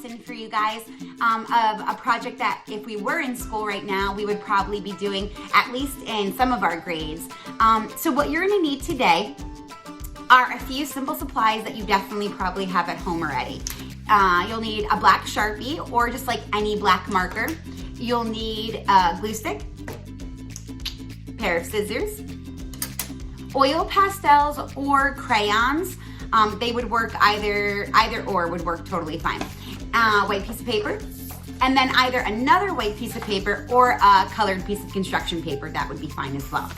lesson for you guys of a project that if we were in school right now, we would probably be doing at least in some of our grades. So what you're gonna need today are a few simple supplies that you definitely probably have at home already. You'll need a black Sharpie or just like any black marker. You'll need a glue stick, a pair of scissors, oil pastels or crayons. They would work either or would work totally fine. White piece of paper, and then either another white piece of paper or a colored piece of construction paper, that would be fine as well.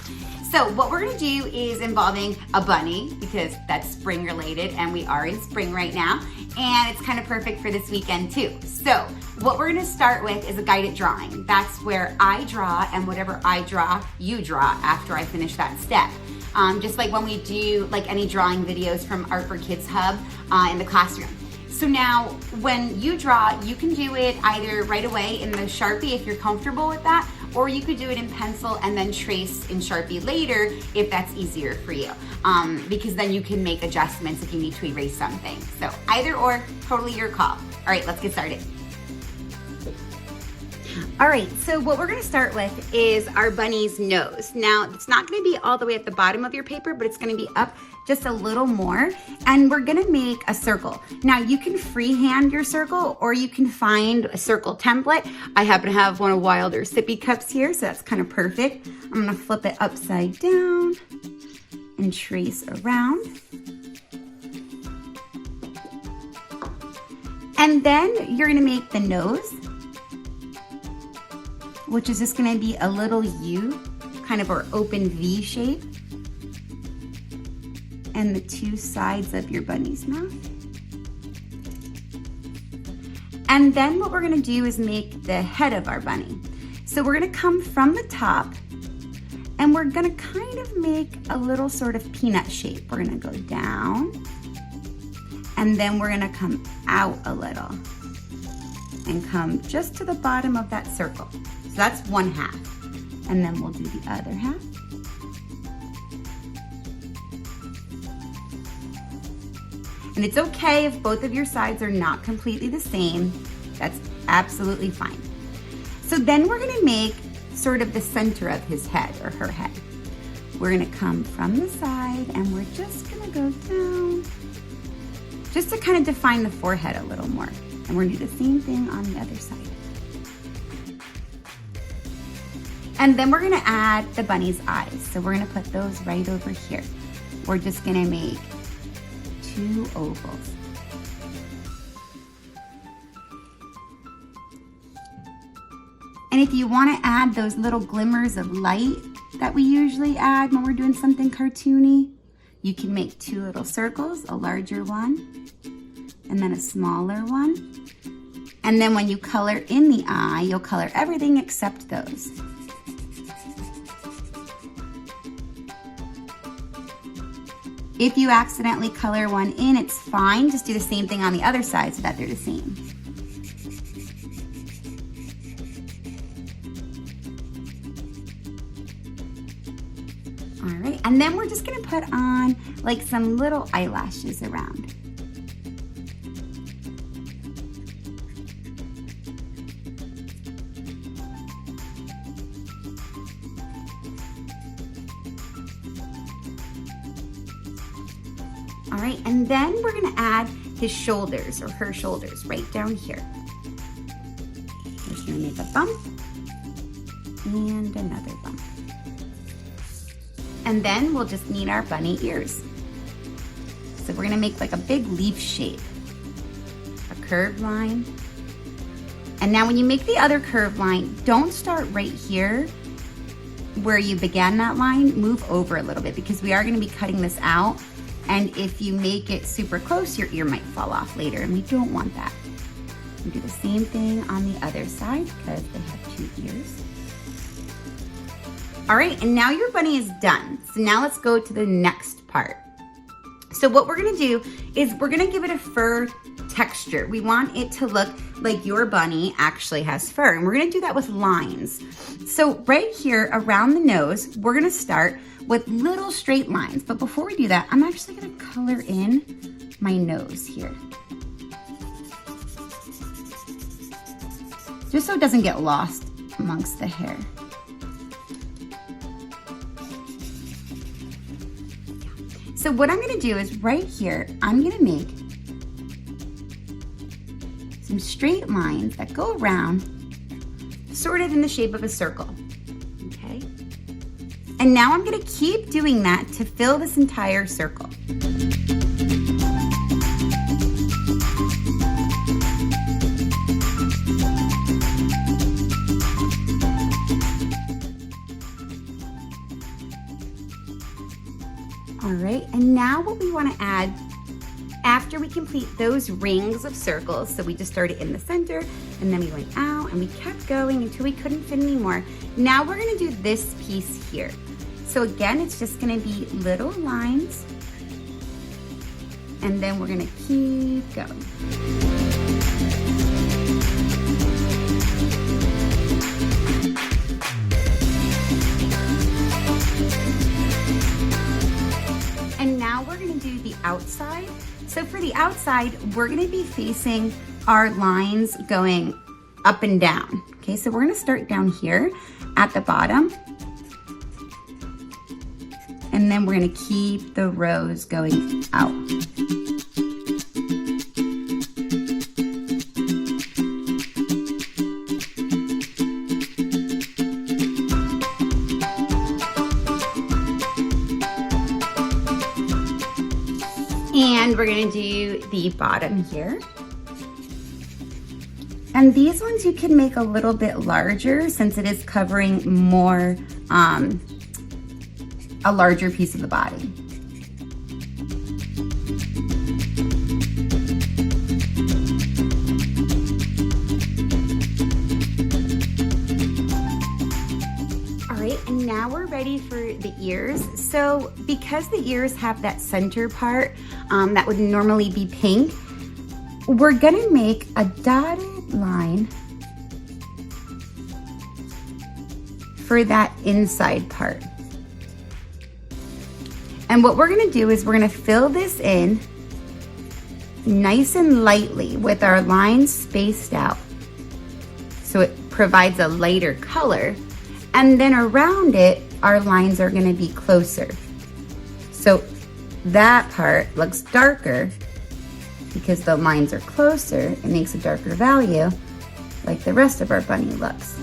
So what we're gonna do is involving a bunny, because that's spring related and we are in spring right now, and it's kind of perfect for this weekend too. So what we're gonna start with is a guided drawing. That's where I draw, and whatever I draw, you draw after I finish that step. Just like when we do like any drawing videos from Art for Kids Hub in the classroom. So now when you draw, you can do it either right away in the Sharpie if you're comfortable with that, or you could do it in pencil and then trace in Sharpie later if that's easier for you. Because then you can make adjustments if you need to erase something. So either or, totally your call. All right, let's get started. All right, so what we're gonna start with is our bunny's nose. Now, it's not gonna be all the way at the bottom of your paper, but it's gonna be up just a little more, and we're gonna make a circle. Now, you can freehand your circle, or you can find a circle template. I happen to have one of Wilder's sippy cups here, so that's kind of perfect. I'm gonna flip it upside down and trace around. And then you're gonna make the nose, which is just gonna be a little U, kind of our open V shape, and the two sides of your bunny's mouth. And then what we're gonna do is make the head of our bunny. So we're gonna come from the top, and we're gonna kind of make a little sort of peanut shape. We're gonna go down, and then we're gonna come out a little, and come just to the bottom of that circle. So that's one half, and then we'll do the other half. And it's okay if both of your sides are not completely the same. That's absolutely fine. So then we're gonna make sort of the center of his head or her head. We're gonna come from the side, and we're just gonna go down, just to kind of define the forehead a little more. And we're gonna do the same thing on the other side. And then we're gonna add the bunny's eyes. So we're gonna put those right over here. We're just gonna make two ovals. And if you wanna add those little glimmers of light that we usually add when we're doing something cartoony, you can make two little circles, a larger one, and then a smaller one. And then when you color in the eye, you'll color everything except those. If you accidentally color one in, it's fine. Just do the same thing on the other side so that they're the same. All right, and then we're just gonna put on like some little eyelashes around. All right, and then we're gonna add his shoulders or her shoulders right down here. We're just gonna make a bump and another bump. And then we'll just need our bunny ears. So we're gonna make like a big leaf shape, a curved line. And now when you make the other curved line, don't start right here where you began that line, move over a little bit because we are gonna be cutting this out. And if you make it super close, your ear might fall off later, and we don't want that. We do the same thing on the other side because they have two ears. All right, and now your bunny is done. So now let's go to the next part. So what we're gonna do is we're gonna give it a fur texture. We want it to look like your bunny actually has fur, and we're gonna do that with lines. So right here around the nose, we're gonna start with little straight lines. But before we do that, I'm actually gonna color in my nose here. just so it doesn't get lost amongst the hair. So what I'm gonna do is right here, I'm gonna make some straight lines that go around, sort of in the shape of a circle, okay? And now I'm gonna keep doing that to fill this entire circle. All right, and now what we want to add after we complete those rings of circles, so we just started in the center and then we went out and we kept going until we couldn't fit anymore. Now we're going to do this piece here. So again, it's just going to be little lines and then we're going to keep going. And now we're gonna do the outside. So for the outside, we're gonna be facing our lines going up and down. Okay, so we're gonna start down here at the bottom. And then we're gonna keep the rows going out. And we're gonna do the bottom here. And these ones you can make a little bit larger since it is covering more, a larger piece of the body. And now we're ready for the ears. So because the ears have that center part that would normally be pink, we're gonna make a dotted line for that inside part. And what we're gonna do is we're gonna fill this in nice and lightly with our lines spaced out so it provides a lighter color. And then around it, our lines are gonna be closer. So that part looks darker because the lines are closer. It makes a darker value like the rest of our bunny looks.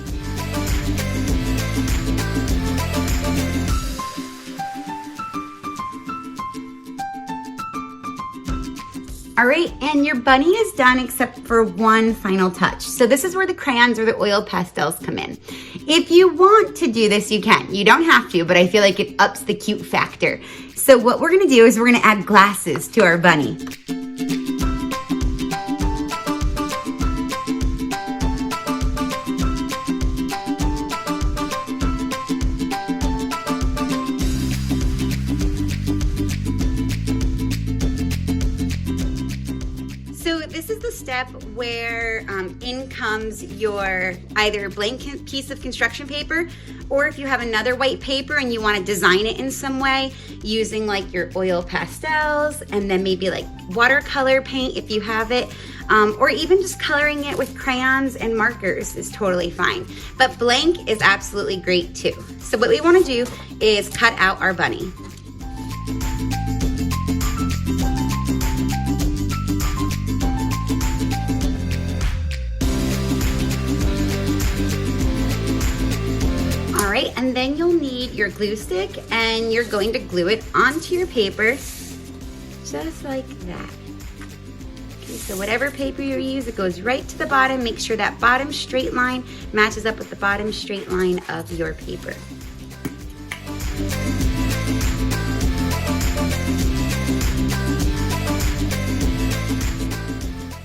All right, and your bunny is done except for one final touch. So this is where the crayons or the oil pastels come in. If you want to do this, you can. You don't have to, but I feel like it ups the cute factor. So what we're gonna do is we're gonna add glasses to our bunny. This is the step where in comes your either blank piece of construction paper, or if you have another white paper and you want to design it in some way using like your oil pastels and then maybe like watercolor paint if you have it, or even just coloring it with crayons and markers is totally fine. But blank is absolutely great too. So what we want to do is cut out our bunny. All right, and then you'll need your glue stick and you're going to glue it onto your paper, just like that. Okay, so whatever paper you use, it goes right to the bottom. Make sure that bottom straight line matches up with the bottom straight line of your paper.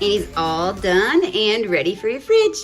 And he's all done and ready for your fridge.